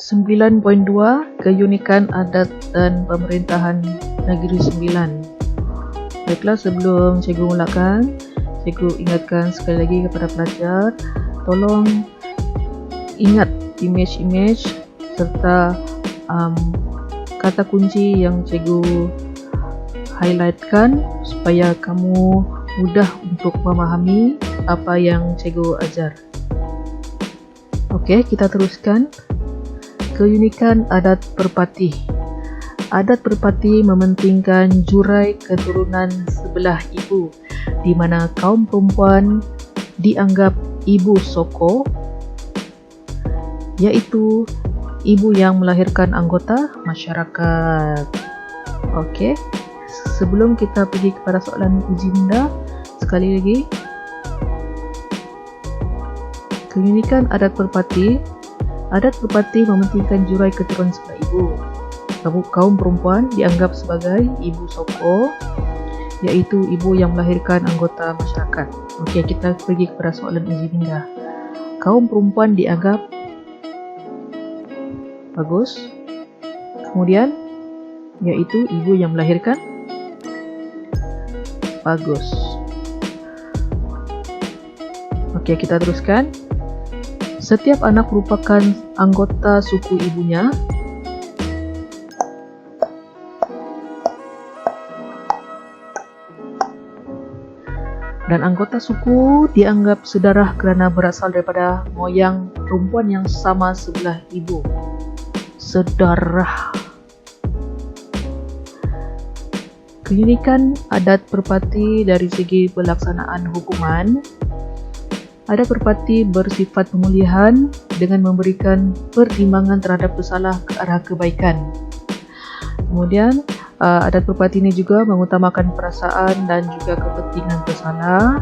9.2 Keunikan adat dan pemerintahan Negeri Sembilan. Baiklah, sebelum cikgu mulakan, cikgu ingatkan sekali lagi kepada pelajar, tolong ingat image-image serta kata kunci yang cikgu highlightkan supaya kamu mudah untuk memahami apa yang cikgu ajar. Okey, kita teruskan. Keunikan adat Perpati. Adat Perpati mementingkan jurai keturunan sebelah ibu, di mana kaum perempuan dianggap ibu soko, iaitu ibu yang melahirkan anggota masyarakat. Okey, sebelum kita pergi kepada soalan uji minda, sekali lagi, keunikan adat Perpati. Adat Perpati mementingkan jurai keturunan sebelah ibu. Kaum perempuan dianggap sebagai ibu soko, iaitu ibu yang melahirkan anggota masyarakat. Okey, kita pergi kepada soalan uji minda. Kaum perempuan dianggap bagus. Kemudian, iaitu ibu yang melahirkan bagus. Okey, kita teruskan. Setiap anak merupakan anggota suku ibunya. Dan anggota suku dianggap sedarah kerana berasal daripada moyang perempuan yang sama sebelah ibu. Sedarah. Keunikan adat Perpati dari segi pelaksanaan hukuman. Adat Perpati bersifat pemulihan dengan memberikan pertimbangan terhadap pesalah ke arah kebaikan. Kemudian, adat Perpati ini juga mengutamakan perasaan dan juga kepentingan pesalah,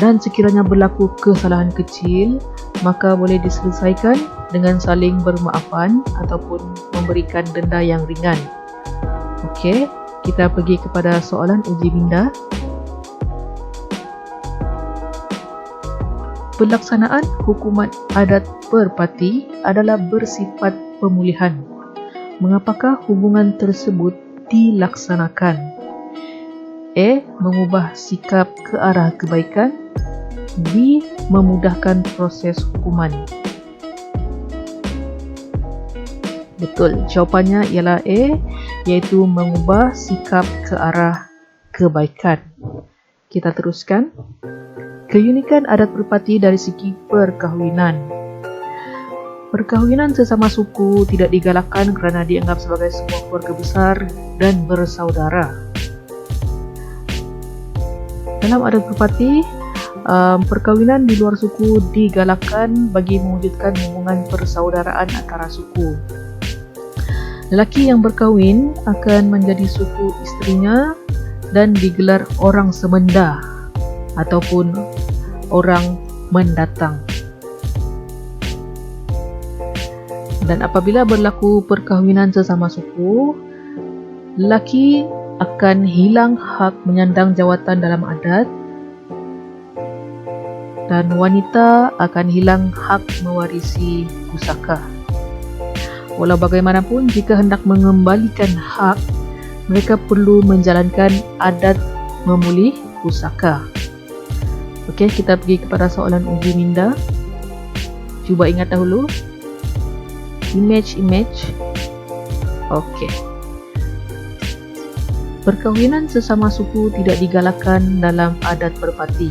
dan sekiranya berlaku kesalahan kecil, maka boleh diselesaikan dengan saling bermaafan ataupun memberikan denda yang ringan. Okey, kita pergi kepada soalan uji minda. Pelaksanaan hukuman adat Perpati adalah bersifat pemulihan. Mengapakah hubungan tersebut dilaksanakan? A. Mengubah sikap ke arah kebaikan. B. Memudahkan proses hukuman. Betul, jawapannya ialah A, iaitu mengubah sikap ke arah kebaikan. Kita teruskan. Keunikan adat Perpati dari segi perkahwinan. Perkahwinan sesama suku tidak digalakkan kerana dianggap sebagai sebuah keluarga besar dan bersaudara. Dalam adat Perpati, perkahwinan di luar suku digalakkan bagi mewujudkan hubungan persaudaraan antara suku. Lelaki yang berkahwin akan menjadi suku isterinya dan digelar orang semenda ataupun orang mendatang. Dan apabila berlaku perkahwinan sesama suku, lelaki akan hilang hak menyandang jawatan dalam adat dan wanita akan hilang hak mewarisi pusaka. Walau bagaimanapun, jika hendak mengembalikan hak, mereka perlu menjalankan adat memulih pusaka. Okey, kita pergi kepada soalan uji minda. Cuba ingat dahulu. Image. Okey. Perkahwinan sesama suku tidak digalakkan dalam adat Perpati.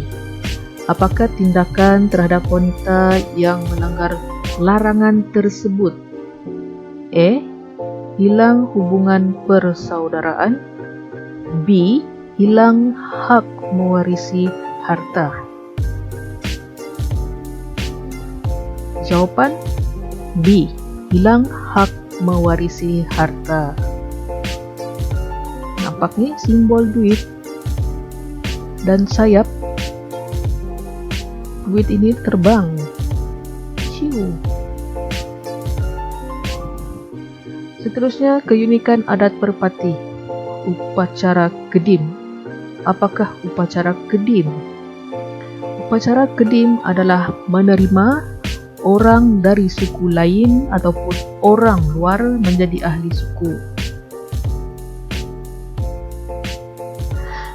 Apakah tindakan terhadap wanita yang melanggar larangan tersebut? A. Hilang hubungan persaudaraan. B. Hilang hak mewarisi harta. Jawapan B. Hilang hak mewarisi harta. Nampak ni simbol duit dan sayap. Duit ini terbang. Ciu. Seterusnya, keunikan adat Perpati. Upacara kedim. Apakah upacara kedim? Upacara kedim adalah menerima orang dari suku lain ataupun orang luar menjadi ahli suku.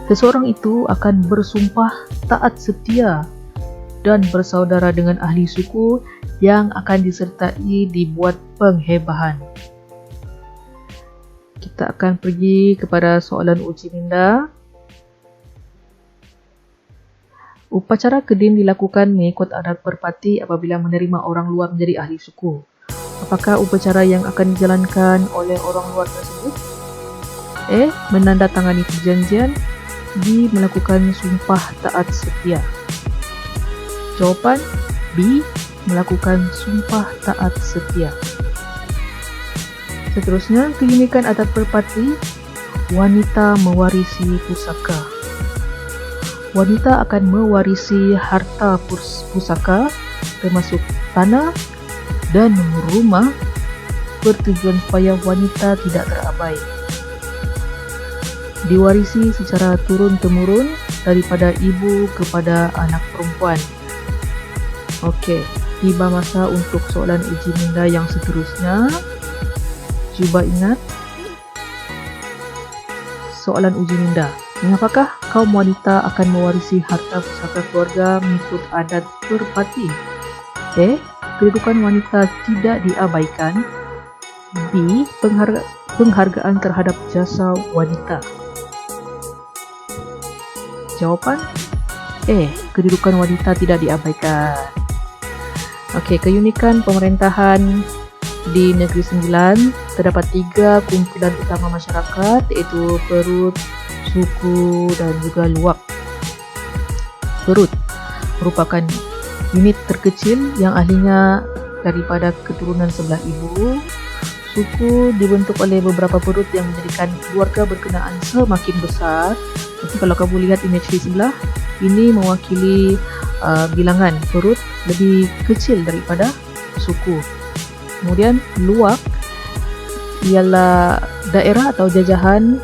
Seseorang itu akan bersumpah taat setia dan bersaudara dengan ahli suku yang akan disertai dibuat penghebahan. Kita akan pergi kepada soalan uji minda. Upacara kedin dilakukan mengikut adat perpati apabila menerima orang luar menjadi ahli suku. Apakah upacara yang akan dijalankan oleh orang luar tersebut? A. Menandatangani perjanjian. B. Melakukan sumpah taat setia. Jawapan B. Melakukan sumpah taat setia. Seterusnya, keunikan adat perpati, wanita mewarisi pusaka. Wanita akan mewarisi harta pusaka termasuk tanah dan rumah bertujuan supaya wanita tidak terabai. Diwarisi secara turun-temurun daripada ibu kepada anak perempuan. Okey, tiba masa untuk soalan uji minda yang seterusnya. Cuba ingat soalan uji minda. Mengapakah kaum wanita akan mewarisi harta pusaka keluarga mengikut adat perpati? A. Kedudukan wanita tidak diabaikan. B. Penghargaan terhadap jasa wanita. Jawapan A. Kedudukan wanita tidak diabaikan. Okey, keunikan pemerintahan di Negeri Sembilan, terdapat 3 kumpulan utama masyarakat, iaitu Perut, Suku dan juga Luak. Perut merupakan unit terkecil yang ahlinya daripada keturunan sebelah ibu. Suku dibentuk oleh beberapa perut yang menjadikan keluarga berkenaan semakin besar. Jadi kalau kamu lihat imej di sebelah, ini mewakili bilangan perut lebih kecil daripada suku. Kemudian luak ialah daerah atau jajahan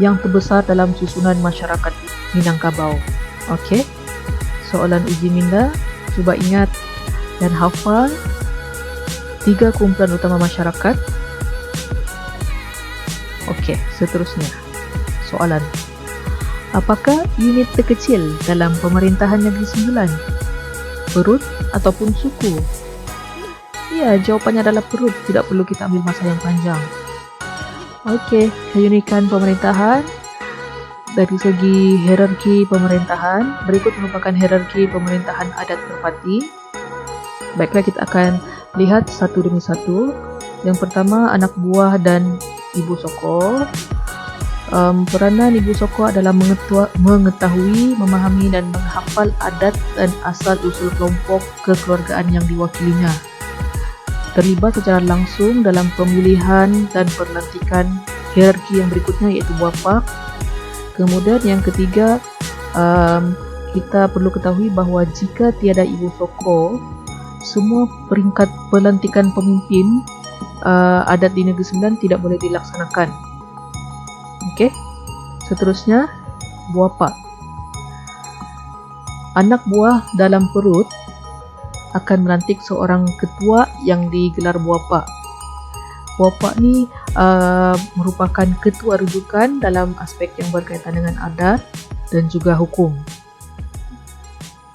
yang terbesar dalam susunan masyarakat Minangkabau. Okey, soalan uji minda, cuba ingat dan hafal 3 kumpulan utama masyarakat. Okey, seterusnya soalan. Apakah unit terkecil dalam pemerintahan Negeri Sembilan? Perut ataupun suku? Ya, jawapannya adalah perut. Tidak perlu kita ambil masa yang panjang. Okey, keunikan pemerintahan dari segi hierarki pemerintahan. Berikut merupakan hierarki pemerintahan adat perpati. Baiklah, kita akan lihat satu demi satu. Yang pertama, anak buah dan ibu soko. Peranan ibu soko adalah mengetahui, memahami dan menghafal adat dan asal-usul kelompok kekeluargaan yang diwakilinya. Terlibat secara langsung dalam pemilihan dan pelantikan hierarki yang berikutnya, iaitu buapak. Kemudian yang ketiga, kita perlu ketahui bahawa jika tiada ibu soko, semua peringkat pelantikan pemimpin adat di Negeri Sembilan tidak boleh dilaksanakan. Okey, seterusnya buapak. Anak buah dalam perut akan melantik seorang ketua yang digelar buapak. Buapak ni merupakan ketua rujukan dalam aspek yang berkaitan dengan adat dan juga hukum.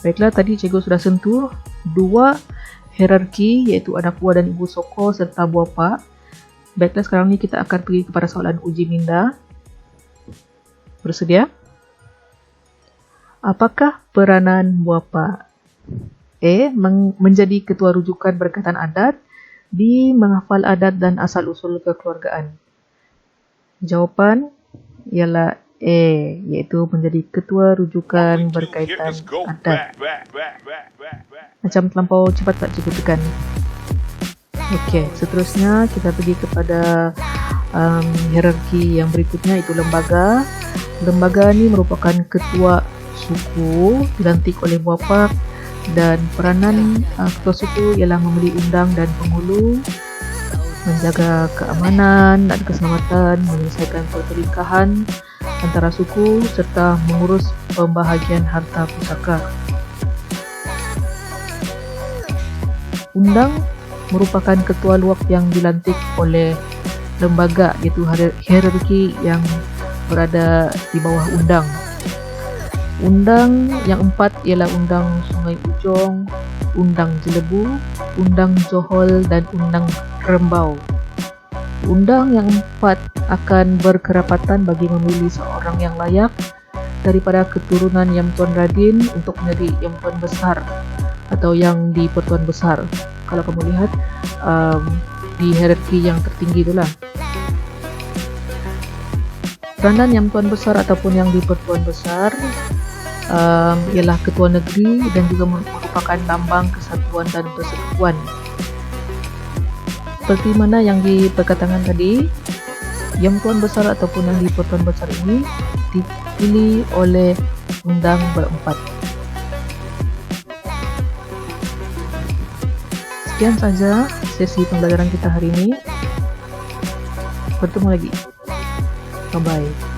Baiklah, tadi cikgu sudah sentuh 2 hierarki, iaitu anak buah dan ibu soko serta buapak. Baiklah, sekarang ni kita akan pergi kepada soalan uji minda. Bersedia? Apakah peranan buapak? A. Menjadi ketua rujukan berkaitan adat. B. Menghafal adat dan asal-usul kekeluargaan. Jawapan ialah A, iaitu menjadi ketua rujukan berkaitan adat. Macam terlampau cepat tak cikgu tekan? Okey, seterusnya kita pergi kepada hierarki yang berikutnya, iaitu lembaga. Lembaga ni merupakan ketua suku dilantik oleh buapak, dan peranan ketua suku ialah memberi undang dan penghulu, menjaga keamanan dan keselamatan, menyelesaikan pertelingkahan antara suku serta mengurus pembahagian harta pusaka. Undang merupakan ketua luwak yang dilantik oleh lembaga, yaitu hierarki yang berada di bawah undang. Undang yang 4 ialah Undang Sungai Ujong, Undang Jelebu, Undang Johol, dan Undang Rembau. Undang yang 4 akan berkerapatan bagi memilih seorang yang layak daripada keturunan Yang Tuan Radin untuk menjadi Yang Tuan Besar atau yang di Pertuan Besar. Kalau kamu lihat di hierarki yang tertinggi itulah. Peranan Yang Tuan Besar ataupun yang di Pertuan Besar ialah Ketua Negeri dan juga merupakan lambang kesatuan dan persekutuan. Seperti mana yang diperkatakan tadi, Yang Tuan Besar ataupun yang di Pertuan Besar ini dipilih oleh Undang berempat. Sekian saja sesi pembelajaran kita hari ini. Bertemu lagi. Bye-bye.